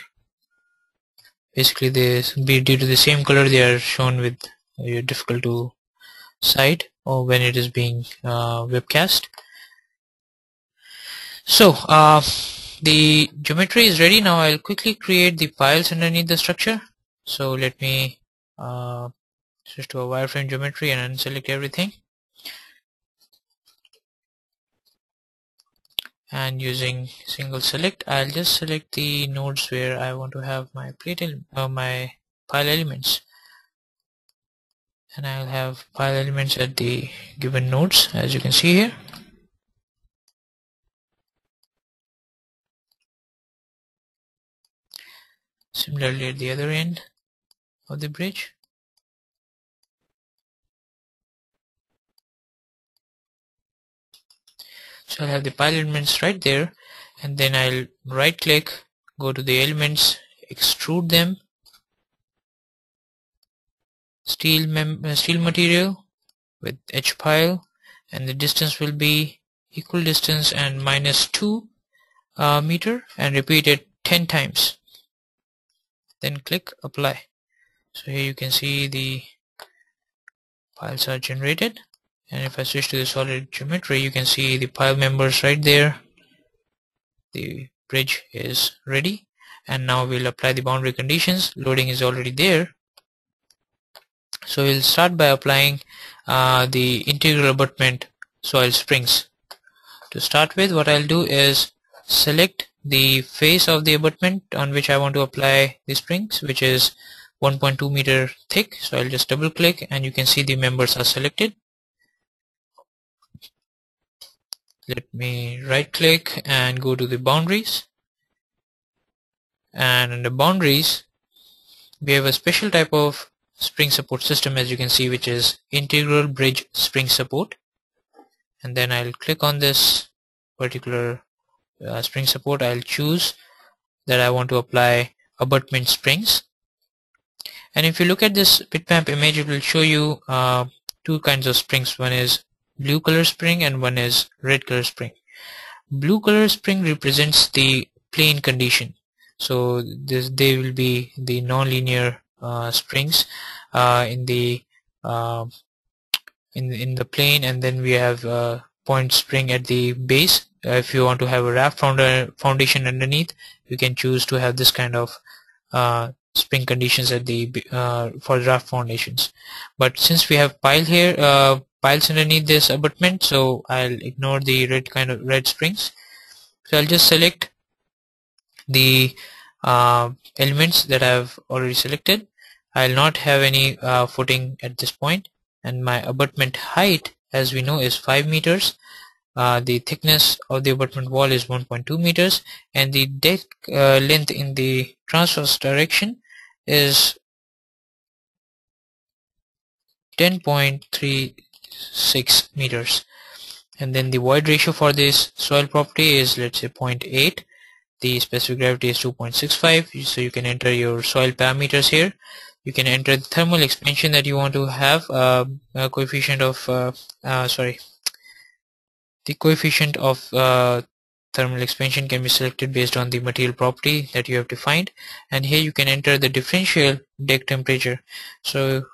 Basically due to the same color they are shown with difficult to sight or when it is being webcast. So the geometry is ready. Now I'll quickly create the piles underneath the structure. So let me switch to a wireframe geometry and unselect everything, and using single select I'll just select the nodes where I want to have my my pile elements, and I'll have pile elements at the given nodes as you can see here. Similarly at the other end of the bridge. So I'll have the pile elements right there, and then I'll right click, go to the elements, extrude them, steel material with H pile, and the distance will be equal distance and -2 meter, and repeat it 10 times. Then click apply. So here you can see the piles are generated, and if I switch to the solid geometry you can see the pile members right there. The bridge is ready, and now we'll apply the boundary conditions. Loading is already there, so we'll start by applying the integral abutment soil springs. To start with, what I'll do is select the face of the abutment on which I want to apply the springs, which is 1.2 meter thick. So I'll just double click and you can see the members are selected. Let me right click and go to the boundaries, and in the boundaries we have a special type of spring support system, as you can see, which is integral bridge spring support. And then I'll click on this particular spring support. I'll choose that I want to apply abutment springs. And if you look at this bitmap image, it will show you two kinds of springs. One is blue color spring and one is red color spring. Blue color spring represents the plane condition. So they will be the non-linear springs in the plane, and then we have point spring at the base. If you want to have a raft foundation underneath, you can choose to have this kind of spring conditions at the for raft foundations. But since we have pile here, piles underneath this abutment, so I'll ignore the red springs. So I'll just select the elements that I've already selected. I'll not have any footing at this point, and my abutment height, as we know, is 5 meters. The thickness of the abutment wall is 1.2 meters, and the deck length in the transverse direction is 10.36 meters. And then the void ratio for this soil property is, let's say, 0.8. The specific gravity is 2.65. So you can enter your soil parameters here. You can enter the thermal expansion that you want to have. The coefficient of thermal expansion can be selected based on the material property that you have defined. And here you can enter the differential deck temperature. So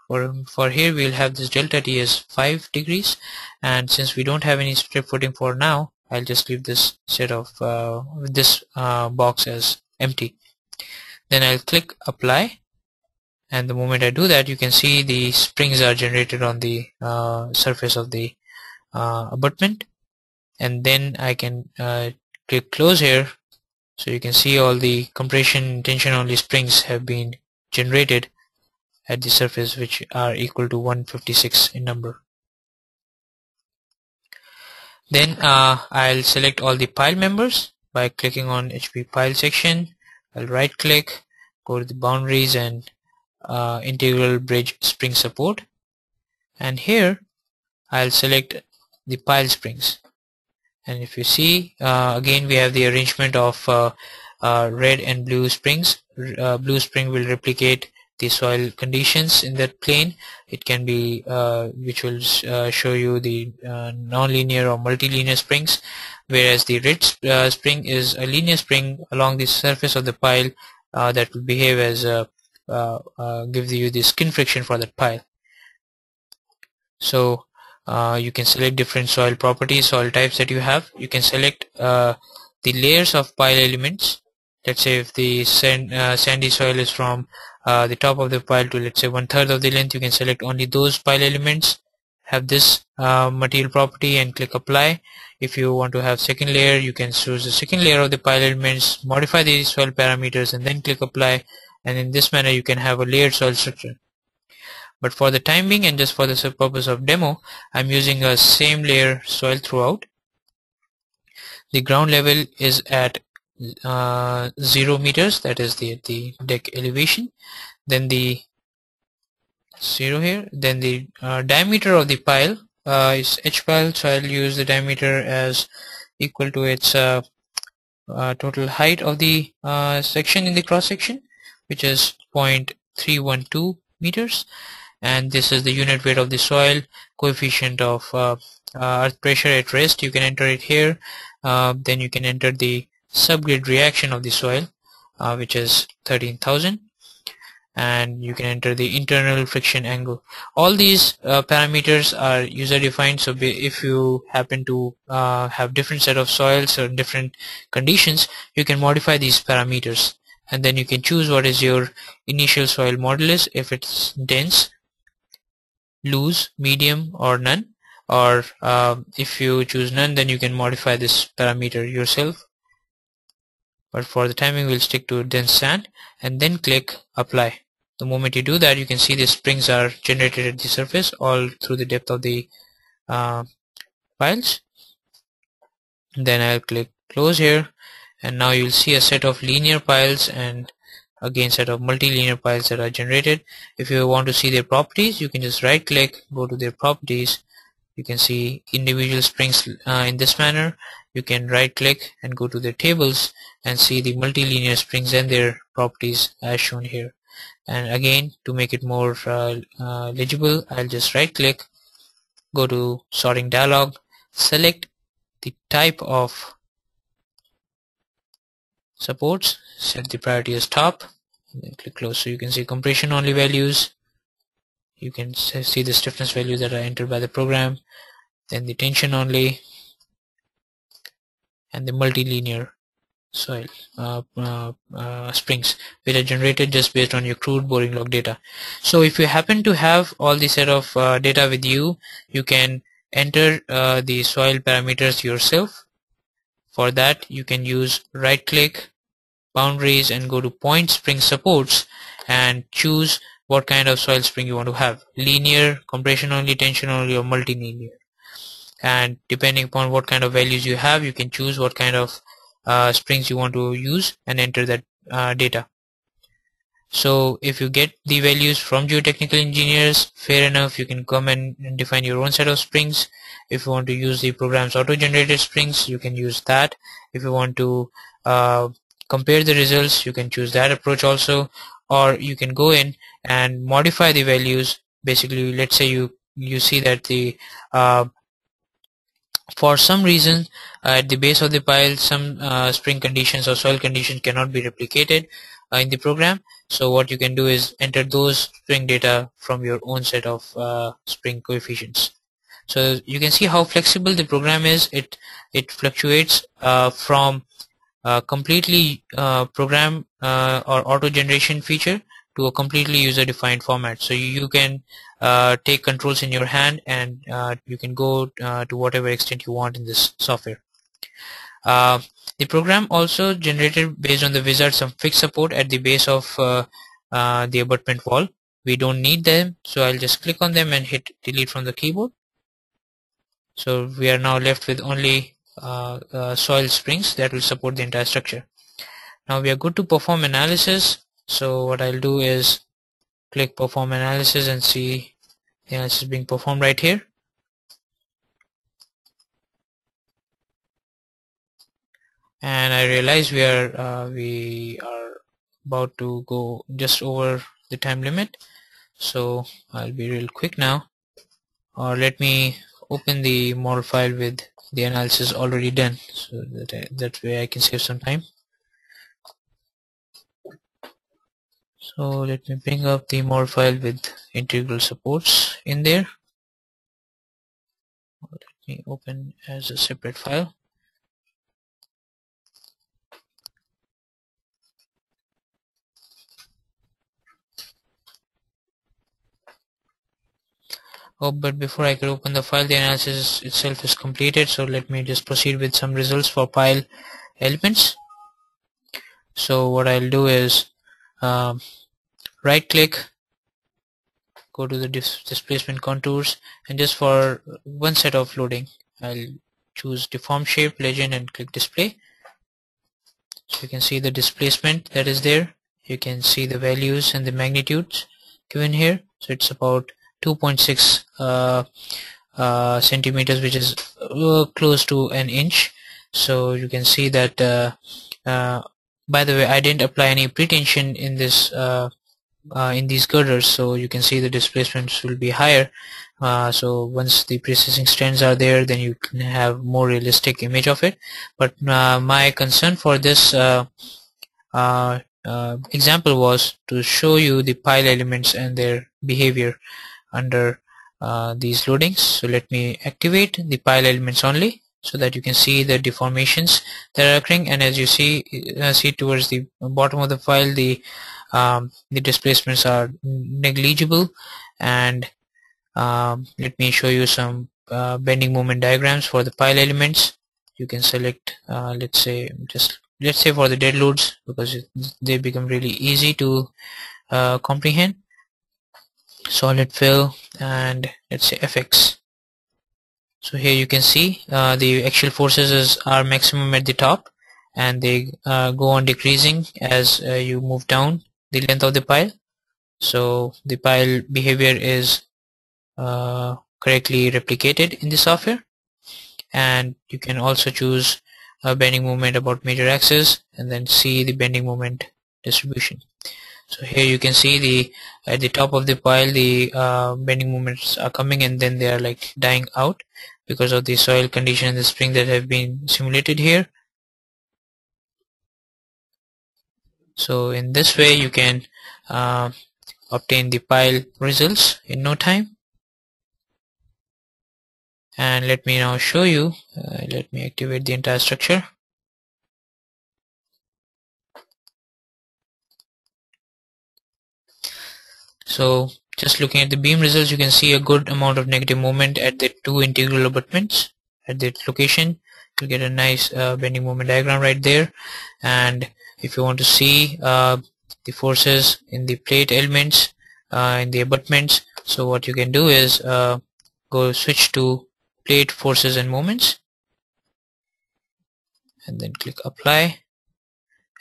for here we'll have this delta T as 5 degrees, and since we don't have any strip footing for now, I'll just leave this box as empty. Then I'll click apply, and the moment I do that, you can see the springs are generated on the surface of the abutment. And then I can click close here, so you can see all the compression tension only springs have been generated at the surface, which are equal to 156 in number. Then I'll select all the pile members by clicking on HP pile section. I'll right click, go to the boundaries and integral bridge spring support, and here I'll select the pile springs. And if you see, again we have the arrangement of red and blue springs. Blue spring will replicate the soil conditions in that plane. It can be which will show you the non-linear or multilinear springs, whereas the red spring is a linear spring along the surface of the pile that will behave as gives you the skin friction for that pile. So you can select different soil properties, soil types that you have. You can select the layers of pile elements. Let's say if the sandy soil is from the top of the pile to, let's say, 1/3 of the length, you can select only those pile elements, have this material property, and click apply. If you want to have second layer, you can choose the second layer of the pile elements, modify the soil parameters, and then click apply. And in this manner you can have a layered soil structure. But for the time being and just for the purpose of demo, I'm using a same layer soil throughout. The ground level is at 0 meters, that is the deck elevation. Then the 0 here. Then the diameter of the pile is H pile, so I'll use the diameter as equal to its total height of the section in the cross section, which is 0.312 meters. And this is the unit weight of the soil. Coefficient of earth pressure at rest, you can enter it here. Then you can enter the subgrade reaction of the soil, which is 13,000, and you can enter the internal friction angle. All these parameters are user defined, so if you happen to have different set of soils or different conditions, you can modify these parameters, and then you can choose what is your initial soil modulus, if it's dense, loose, medium, or none. Or if you choose none, then you can modify this parameter yourself. But for the timing, we'll stick to dense sand, and then click apply. The moment you do that, you can see the springs are generated at the surface all through the depth of the piles. Then I'll click close here, and now you'll see a set of linear piles and again set of multilinear piles that are generated. If you want to see their properties, you can just right click, go to their properties. You can see individual springs in this manner. You can right click and go to the tables and see the multilinear springs and their properties as shown here. And again, to make it more legible, I'll just right click, go to sorting dialog, select the type of supports, set the priority as top, and then click close. So you can see compression only values, you can see the stiffness values that are entered by the program, then the tension only, and the multilinear soil springs, which are generated just based on your crude boring log data. So if you happen to have all the set of data with you, you can enter the soil parameters yourself. For that, you can use right click, boundaries, and go to point spring supports and choose what kind of soil spring you want to have: linear, compression only, tension only, or multilinear. And depending upon what kind of values you have, you can choose what kind of springs you want to use and enter that data. So if you get the values from geotechnical engineers, fair enough, you can come and define your own set of springs. If you want to use the program's auto-generated springs, you can use that. If you want to compare the results, you can choose that approach also, or you can go in and modify the values. Basically, let's say you see that the for some reason at the base of the pile some spring conditions or soil conditions cannot be replicated in the program. So what you can do is enter those spring data from your own set of spring coefficients. So you can see how flexible the program is. It fluctuates from completely program or auto generation feature to a completely user defined format. So you can take controls in your hand, and you can go to whatever extent you want in this software. The program also generated based on the wizard some fixed support at the base of the abutment wall. We don't need them, so I'll just click on them and hit delete from the keyboard. So we are now left with only soil springs that will support the entire structure. Now we are good to perform analysis. So what I'll do is click perform analysis and see the analysis being performed right here. And I realize we are about to go just over the time limit, so I'll be real quick now. Or let me open the model file with the analysis already done, so that way I can save some time. So let me bring up the model file with integral supports in there. Let me open as a separate file. Oh, but before I could open the file, the analysis itself is completed. So let me just proceed with some results for pile elements. So what I'll do is right click, go to the displacement contours, and just for one set of loading I'll choose deform shape, legend, and click display. So you can see the displacement that is there. You can see the values and the magnitudes given here. So it's about 2.6 centimeters, which is close to an inch. So you can see that by the way, I didn't apply any pretension in this in these girders, so you can see the displacements will be higher. So once the precessing strands are there, then you can have more realistic image of it. But my concern for this example was to show you the pile elements and their behavior under these loadings. So let me activate the pile elements only, so that you can see the deformations that are occurring. And as you see towards the bottom of the file, the displacements are negligible. And let me show you some bending moment diagrams for the pile elements. You can select let's say for the dead loads, because they become really easy to comprehend. Solid fill, and let's say FX. So here you can see the axial forces are maximum at the top, and they go on decreasing as you move down the length of the pile. So the pile behavior is correctly replicated in the software, and you can also choose a bending moment about major axis and then see the bending moment distribution. So here you can see at the top of the pile the bending moments are coming, and then they are like dying out because of the soil condition and the spring that have been simulated here. So in this way you can obtain the pile results in no time. And let me now show you. Let me activate the entire structure. So just looking at the beam results, you can see a good amount of negative moment at the two integral abutments at that location. You get a nice bending moment diagram right there. And if you want to see the forces in the plate elements in the abutments, so what you can do is go switch to plate forces and moments, and then click apply,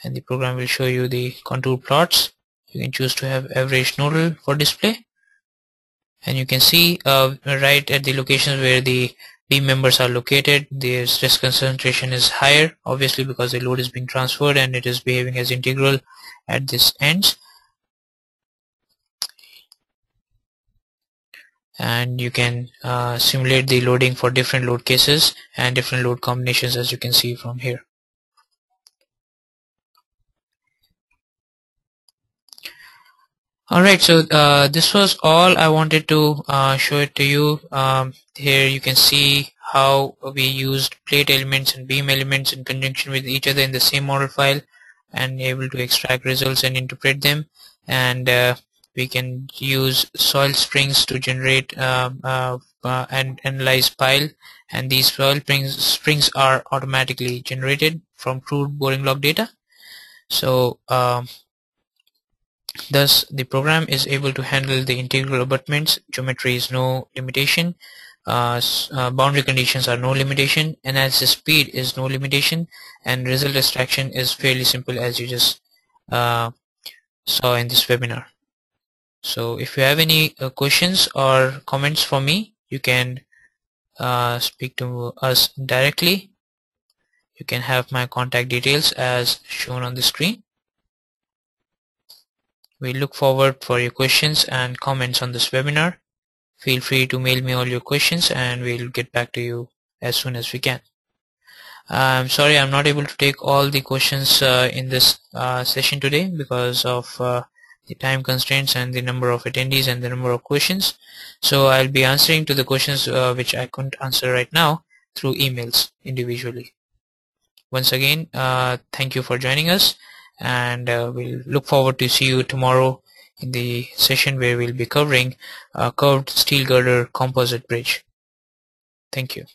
and the program will show you the contour plots. You can choose to have average nodal for display, and you can see right at the locations where the beam members are located, the stress concentration is higher, obviously because the load is being transferred and it is behaving as integral at this ends. And you can simulate the loading for different load cases and different load combinations, as you can see from here. Alright, so this was all I wanted to show it to you. Here you can see how we used plate elements and beam elements in conjunction with each other in the same model file, and able to extract results and interpret them. And we can use soil springs to generate and analyze pile, and these soil springs are automatically generated from crude boring log data. So thus the program is able to handle the integral abutments. Geometry is no limitation, boundary conditions are no limitation, analysis speed is no limitation, and result extraction is fairly simple, as you just saw in this webinar. So if you have any questions or comments for me, you can speak to us directly. You can have my contact details as shown on the screen. We look forward for your questions and comments on this webinar. Feel free to mail me all your questions and we'll get back to you as soon as we can. I'm sorry I'm not able to take all the questions in this session today because of the time constraints and the number of attendees and the number of questions. So I'll be answering to the questions which I couldn't answer right now through emails individually. Once again, thank you for joining us, and we'll look forward to see you tomorrow in the session where we'll be covering curved steel girder composite bridge. Thank you.